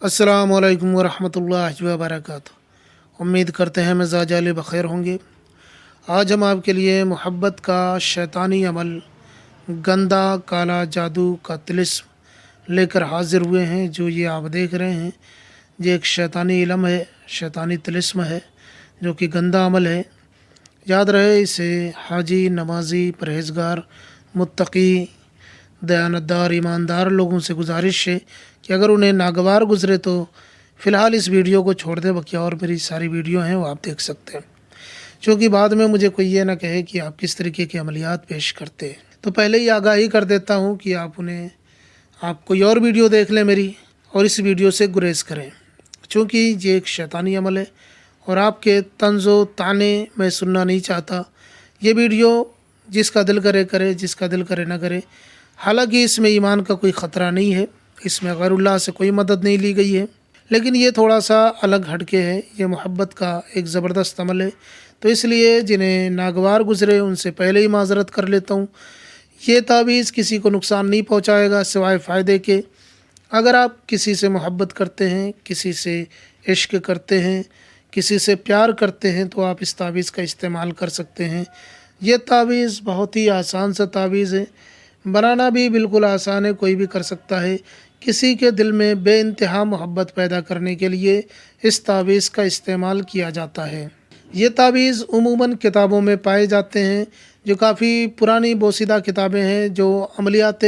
अस्सलाम वालेकुम वरहमतुल्लाहि वबरकातुहू। उम्मीद करते हैं मिजाज आले बख़ैर होंगे। आज हम आपके लिए मोहब्बत का शैतानी अमल, गंदा काला जादू का तिलिस्म लेकर हाजिर हुए हैं। जो ये आप देख रहे हैं, ये एक शैतानी इलम है, शैतानी तिलिस्म है, जो कि गंदा अमल है। याद रहे, इसे हाजी, नमाजी, परहेज़गार, मुत्तकी, दयानतदार, ईमानदार लोगों से गुजारिश है कि अगर उन्हें नागवार गुज़रे तो फ़िलहाल इस वीडियो को छोड़ दें। बाकी और मेरी सारी वीडियो हैं, वो आप देख सकते हैं, क्योंकि बाद में मुझे कोई ये ना कहे कि आप किस तरीके के अमलियात पेश करते हैं। तो पहले ही आगाही कर देता हूँ कि आप कोई और वीडियो देख लें मेरी, और इस वीडियो से गुरेज करें, चूँकि ये एक शैतानी अमल है और आपके तंज़ो ताने मैं सुनना नहीं चाहता। ये वीडियो जिसका दिल करे करे, जिसका दिल करे ना करे। हालांकि इसमें ईमान का कोई ख़तरा नहीं है, इसमें गैरुल्लाह से कोई मदद नहीं ली गई है, लेकिन ये थोड़ा सा अलग हटके है। ये मोहब्बत का एक ज़बरदस्त अमल है, तो इसलिए जिन्हें नागवार गुज़रे उनसे पहले ही माज़रत कर लेता हूँ। ये तावीज़ किसी को नुकसान नहीं पहुँचाएगा सिवाय फ़ायदे के। अगर आप किसी से मोहब्बत करते हैं, किसी से इश्क करते हैं, किसी से प्यार करते हैं, तो आप इस तावीज़ का इस्तेमाल कर सकते हैं। ये तावीज़ बहुत ही आसान सा तावीज़ है, बनाना भी बिल्कुल आसान है, कोई भी कर सकता है। किसी के दिल में बेइंतहा मोहब्बत पैदा करने के लिए इस तावीज़ का इस्तेमाल किया जाता है। ये तावीज़ उमूमन किताबों में पाए जाते हैं, जो काफ़ी पुरानी बोसीदा किताबें हैं, जो अमलियात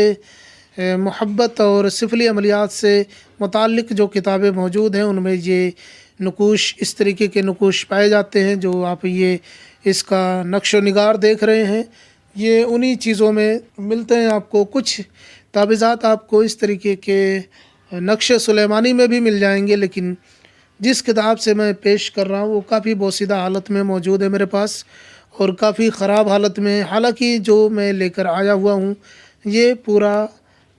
मोहब्बत और सिफली अमलियात से मुताल्लिक़ जो किताबें मौजूद हैं, उनमें ये नक़ूश, इस तरीके के नक़ूश पाए जाते हैं। जो आप ये इसका नक्श व निगार देख रहे हैं, ये उन्हीं चीज़ों में मिलते हैं। आपको कुछ तावीज़ात आपको इस तरीके के नक्श सुलेमानी में भी मिल जाएंगे, लेकिन जिस किताब से मैं पेश कर रहा हूँ वो काफ़ी बोसीदा हालत में मौजूद है मेरे पास, और काफ़ी ख़राब हालत में। हालांकि जो मैं लेकर आया हुआ हूँ, ये पूरा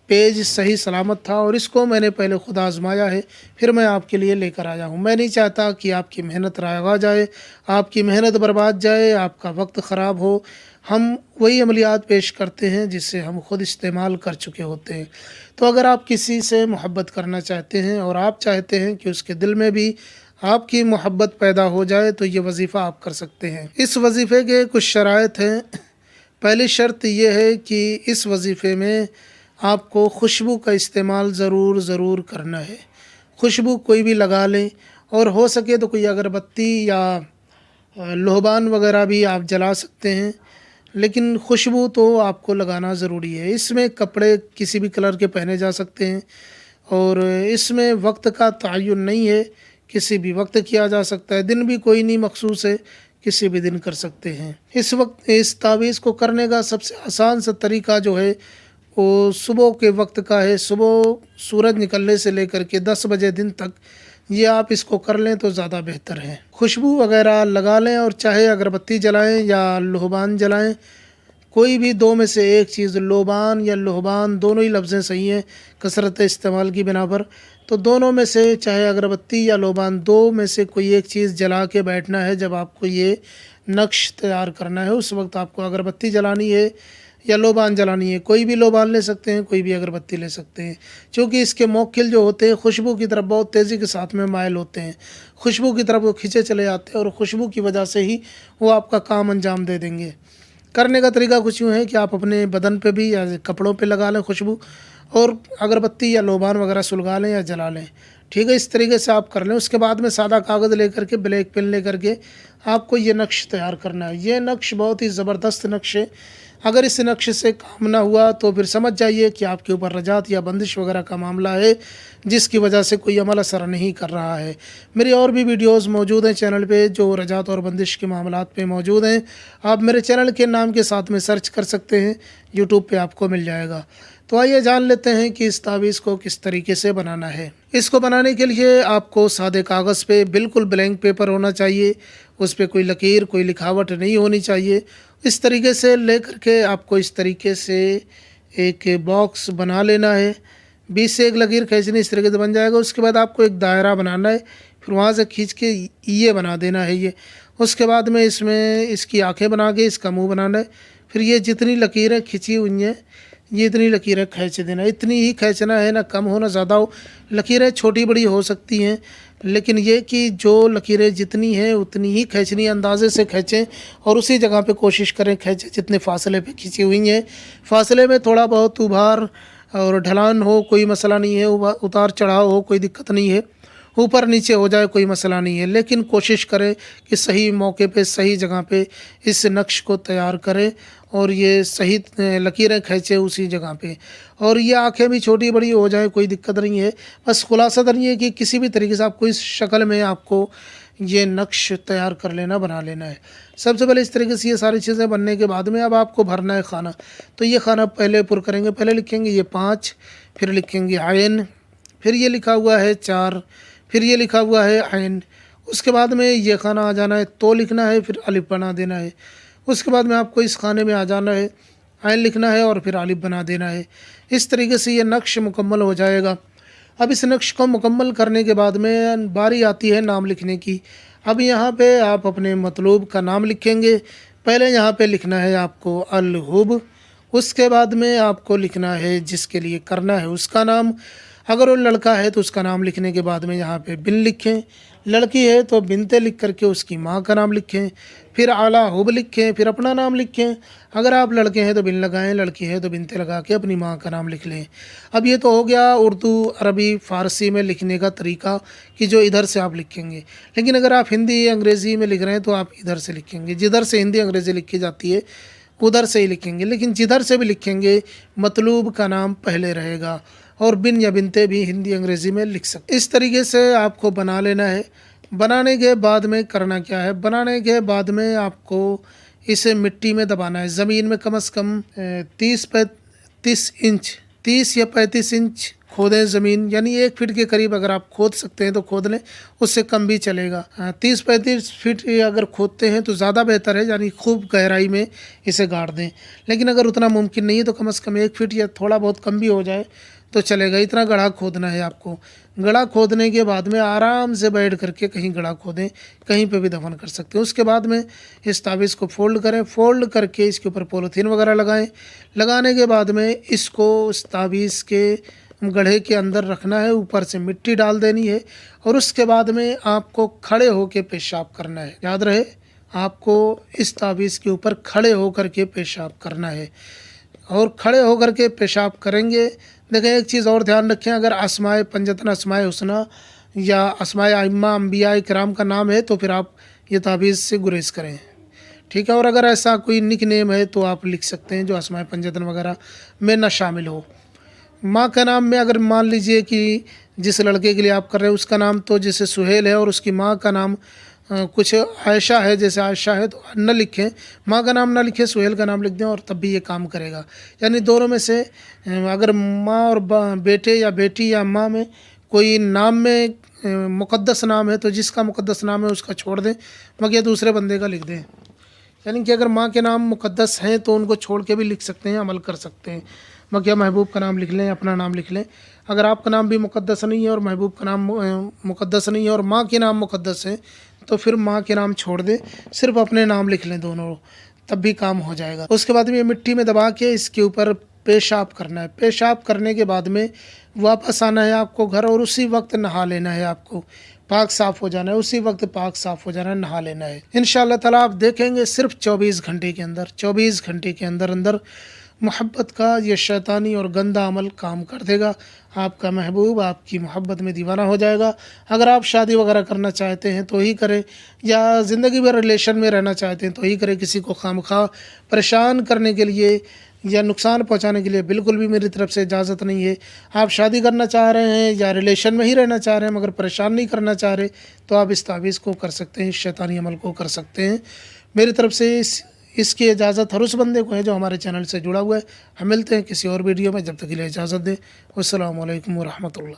पेज सही सलामत था, और इसको मैंने पहले खुद आजमाया है, फिर मैं आपके लिए लेकर आया हूँ। मैं नहीं चाहता कि आपकी मेहनत रायगा जाए, आपकी मेहनत बर्बाद जाए, आपका वक्त ख़राब हो। हम वही अमलियात पेश करते हैं जिससे हम ख़ुद इस्तेमाल कर चुके होते हैं। तो अगर आप किसी से मोहब्बत करना चाहते हैं और आप चाहते हैं कि उसके दिल में भी आपकी मोहब्बत पैदा हो जाए, तो ये वजीफ़ा आप कर सकते हैं। इस वजीफ़े के कुछ शराइत हैं। पहली शर्त यह है कि इस वजीफ़े में आपको खुशबू का इस्तेमाल ज़रूर करना है। खुशबू कोई भी लगा लें, और हो सके तो कोई अगरबत्ती या लोहबान वगैरह भी आप जला सकते हैं, लेकिन खुशबू तो आपको लगाना ज़रूरी है। इसमें कपड़े किसी भी कलर के पहने जा सकते हैं, और इसमें वक्त का तयन नहीं है, किसी भी वक्त किया जा सकता है। दिन भी कोई नहीं मखसूस है, किसी भी दिन कर सकते हैं। इस वक्त इस तावीज़ को करने का सबसे आसान सा तरीका जो है वो सुबह के वक्त का है। सुबह सूरज निकलने से लेकर के 10 बजे दिन तक ये आप इसको कर लें तो ज़्यादा बेहतर है। खुशबू वगैरह लगा लें, और चाहे अगरबत्ती जलाएं या लोहबान जलाएं, कोई भी दो में से एक चीज़, लोबान या लोहबान दोनों ही लफ्ज़ें सही हैं कसरत इस्तेमाल की बिना पर। तो दोनों में से, चाहे अगरबत्ती या लोबान, दो में से कोई एक चीज़ जला के बैठना है। जब आपको ये नक्श तैयार करना है, उस वक्त आपको अगरबत्ती जलानी है या लोबान जलानी है। कोई भी लोबान ले सकते हैं, कोई भी अगरबत्ती ले सकते हैं, क्योंकि इसके मोक्किल जो होते हैं खुशबू की तरफ बहुत तेज़ी के साथ में मायल होते हैं। खुशबू की तरफ वो खींचे चले जाते हैं, और खुशबू की वजह से ही वो आपका काम अंजाम दे देंगे। करने का तरीका कुछ यूँ है कि आप अपने बदन पे भी या कपड़ों पे लगा लें खुशबू, और अगरबत्ती या लोबान वगैरह सुलगा लें या जला लें। ठीक है, इस तरीके से आप कर लें। उसके बाद में सादा कागज़ लेकर के, ब्लैक पेन लेकर के आपको ये नक्श तैयार करना है। ये नक्श बहुत ही ज़बरदस्त नक्श है। अगर इस नक्श से काम ना हुआ तो फिर समझ जाइए कि आपके ऊपर रजात या बंदिश वगैरह का मामला है, जिसकी वजह से कोई अमल असर नहीं कर रहा है। मेरी और भी वीडियोस मौजूद हैं चैनल पे, जो रजात और बंदिश के मामलात पे मौजूद हैं। आप मेरे चैनल के नाम के साथ में सर्च कर सकते हैं, यूट्यूब पे आपको मिल जाएगा। तो आइए जान लेते हैं कि इस तावीज़ को किस तरीके से बनाना है। इसको बनाने के लिए आपको सादे कागज़ पे बिल्कुल ब्लैंक पेपर होना चाहिए, उस पर कोई लकीर, कोई लिखावट नहीं होनी चाहिए। इस तरीके से लेकर के आपको इस तरीके से एक बॉक्स बना लेना है। 20 से एक लकीर खींचनी, इस तरीके से बन जाएगा। उसके बाद आपको एक दायरा बनाना है, फिर वहाँ से खींच के ये बना देना है ये। उसके बाद में इसमें इसकी आंखें बना के इसका मुंह बनाना है। फिर ये जितनी लकीरें खींची हुई हैं, ये इतनी लकीरें खींच देना, इतनी ही खींचना है, ना कम हो ना ज़्यादा हो। लकीरें छोटी बड़ी हो सकती हैं, लेकिन ये कि जो लकीरें जितनी हैं उतनी ही खींचनी, अंदाज़े से खींचें और उसी जगह पे कोशिश करें खींचें जितने फासले पे खींची हुई हैं। फासले में थोड़ा बहुत उभार और ढलान हो कोई मसला नहीं है, उतार चढ़ाव हो कोई दिक्कत नहीं है, ऊपर नीचे हो जाए कोई मसला नहीं है, लेकिन कोशिश करें कि सही मौके पे सही जगह पे इस नक्श को तैयार करें और ये सही लकीरें खींचे उसी जगह पे। और ये आँखें भी छोटी बड़ी हो जाए कोई दिक्कत नहीं है, बस खुलासा नहीं है कि किसी भी तरीके से आपको इस शक्ल में आपको ये नक्श तैयार कर लेना, बना लेना है। सबसे पहले इस तरीके से ये सारी चीज़ें बनने के बाद में अब आपको भरना है खाना। तो ये खाना पहले पुर करेंगे, पहले लिखेंगे ये 5, फिर लिखेंगे आयन, फिर ये लिखा हुआ है 4, फिर ये लिखा हुआ है आयन। उसके बाद में ये खाना आ जाना है, तो लिखना है, फिर अलिफ बना देना है। उसके बाद में आपको इस खाने में आ जाना है, आयन लिखना है और फिर अलिफ बना देना है। इस तरीके से ये नक्श मुकम्मल हो जाएगा। अब इस नक्श को मुकम्मल करने के बाद में बारी आती है नाम लिखने की। अब यहाँ पे आप अपने मतलूब का नाम लिखेंगे। पहले यहाँ पे लिखना है आपको अल हुब, उसके बाद में आपको लिखना है जिसके लिए करना है उसका नाम। अगर वो लड़का है तो उसका नाम लिखने के बाद में यहाँ पे बिन लिखें, लड़की है तो बिनते लिख करके उसकी माँ का नाम लिखें, फिर आला हुब लिखें, फिर अपना नाम लिखें। अगर आप लड़के हैं तो बिन लगाएं, लड़की है तो बिनते लगा के अपनी माँ का नाम लिख लें। अब ये तो हो गया उर्दू, अरबी, फ़ारसी में लिखने का तरीका कि जो इधर से आप लिखेंगे। लेकिन अगर आप हिंदी अंग्रेज़ी में लिख रहे हैं तो आप इधर से लिखेंगे, जिधर से हिंदी अंग्रेज़ी लिखी जाती है उधर से ही लिखेंगे। लेकिन जिधर से भी लिखेंगे मतलूब का नाम पहले रहेगा और बिन या बिनते भी हिंदी अंग्रेज़ी में लिख सकते। इस तरीके से आपको बना लेना है। बनाने के बाद में करना क्या है, बनाने के बाद में आपको इसे मिट्टी में दबाना है, ज़मीन में कम से कम 30 या 35 इंच खोदें ज़मीन, यानी 1 फीट के करीब अगर आप खोद सकते हैं तो खोद लें, उससे कम भी चलेगा। 30-35 फीट अगर खोदते हैं तो ज़्यादा बेहतर है, यानी खूब गहराई में इसे गाड़ दें। लेकिन अगर उतना मुमकिन नहीं है तो कम से कम 1 फीट या थोड़ा बहुत कम भी हो जाए तो चलेगा। इतना गड्ढा खोदना है आपको। गड्ढा खोदने के बाद में आराम से बैठ करके कहीं गड्ढा खोदें, कहीं पे भी दफन कर सकते हैं। उसके बाद में इस ताबीज़ को फ़ोल्ड करें, फ़ोल्ड करके इसके ऊपर पॉलीथीन वगैरह लगाएं। लगाने के बाद में इसको उस ताबीज़ के गड्ढे के अंदर रखना है, ऊपर से मिट्टी डाल देनी है और उसके बाद में आपको खड़े होकर पेशाब करना है। याद रहे, आपको इस ताबीज़ के ऊपर खड़े होकर के पेशाब करना है और खड़े होकर के पेशाब करेंगे। देखें, एक चीज़ और ध्यान रखें, अगर अस्माए पंजतन, अस्माए हुस्ना या अस्माए आइम्मा अम्बिया इकराम का नाम है तो फिर आप ये ताबीज़ से गुरेज करें, ठीक है। और अगर ऐसा कोई निक नेम है तो आप लिख सकते हैं जो अस्माए पंजतन वगैरह में ना शामिल हो। माँ का नाम में अगर मान लीजिए कि जिस लड़के के लिए आप कर रहे हैं उसका नाम तो जैसे सुहेल है और उसकी माँ का नाम कुछ आयशा है, जैसे आयशा है तो न लिखें, माँ का नाम ना लिखें, सुहेल का नाम लिख दें और तब भी ये काम करेगा। यानी दोनों में से अगर माँ और बेटे या बेटी या माँ में कोई नाम में मुक़द्दस नाम है तो जिसका मुक़द्दस नाम है उसका छोड़ दें, मगर दूसरे बंदे का लिख दें। यानी कि अगर माँ के नाम मुक़द्दस हैं तो उनको छोड़ के भी लिख सकते हैं, अमल कर सकते हैं। मगर महबूब का नाम लिख लें, अपना नाम लिख लें। अगर आपका नाम भी मुक़द्दस नहीं है और महबूब का नाम मुक़द्दस नहीं है और माँ के नाम मुक़द्दस है तो फिर माँ के नाम छोड़ दें, सिर्फ अपने नाम लिख लें दोनों, तब भी काम हो जाएगा। उसके बाद में ये मिट्टी में दबा के इसके ऊपर पेशाब करना है। पेशाब करने के बाद में वापस आना है आपको घर और उसी वक्त नहा लेना है। आपको पाक साफ़ हो जाना है, उसी वक्त पाक साफ़ हो जाना है, नहा लेना है। इंशाअल्लाह ताला आप देखेंगे सिर्फ 24 घंटे के अंदर, 24 घंटे के अंदर अंदर मोहब्बत का ये शैतानी और गंदा अमल काम कर देगा। आपका महबूब आपकी मोहब्बत में दीवाना हो जाएगा। अगर आप शादी वगैरह करना चाहते हैं तो ही करें, या ज़िंदगी भर रिलेशन में रहना चाहते हैं तो ही करें। किसी को खामखा परेशान करने के लिए या नुकसान पहुंचाने के लिए बिल्कुल भी मेरी तरफ से इजाज़त नहीं है। आप शादी करना चाह रहे हैं या रिलेशन में ही रहना चाह रहे हैं मगर परेशान नहीं करना चाह रहे तो आप इस तावीज़ को कर सकते हैं, इस शैतानी अमल को कर सकते हैं। मेरी तरफ से इसकी इजाज़त हर उस बंदे को है जो हमारे चैनल से जुड़ा हुआ है। हम मिलते हैं किसी और वीडियो में, जब तक के लिए इजाज़त दें। अस्सलामु अलैकुम व रहमतुल्लाह।